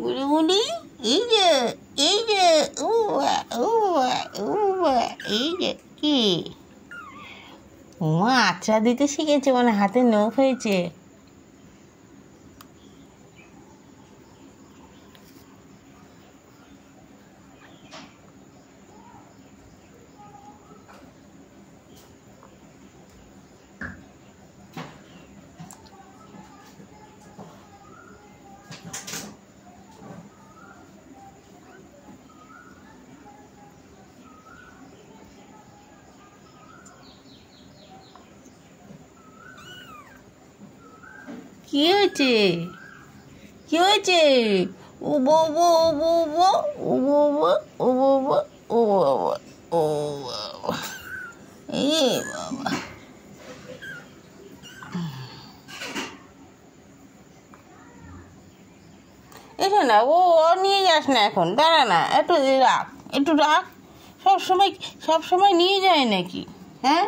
বুড়ি এই যে এই যে এই যে কি মা আচ্ছা দিতে শিখেছে, মানে হাতে নখ হয়েছে। কি হয়েছে কি হয়েছে? ও বাবা ও বাবা ও বাবা ও বাবা ও বাবা ও বাবা এ বাবা, এটা না ও নিয়ে যাস না এখন, দাঁড়া না, একটু রাখ একটু রাখ। সব সময় নিয়ে যায় নাকি? হ্যাঁ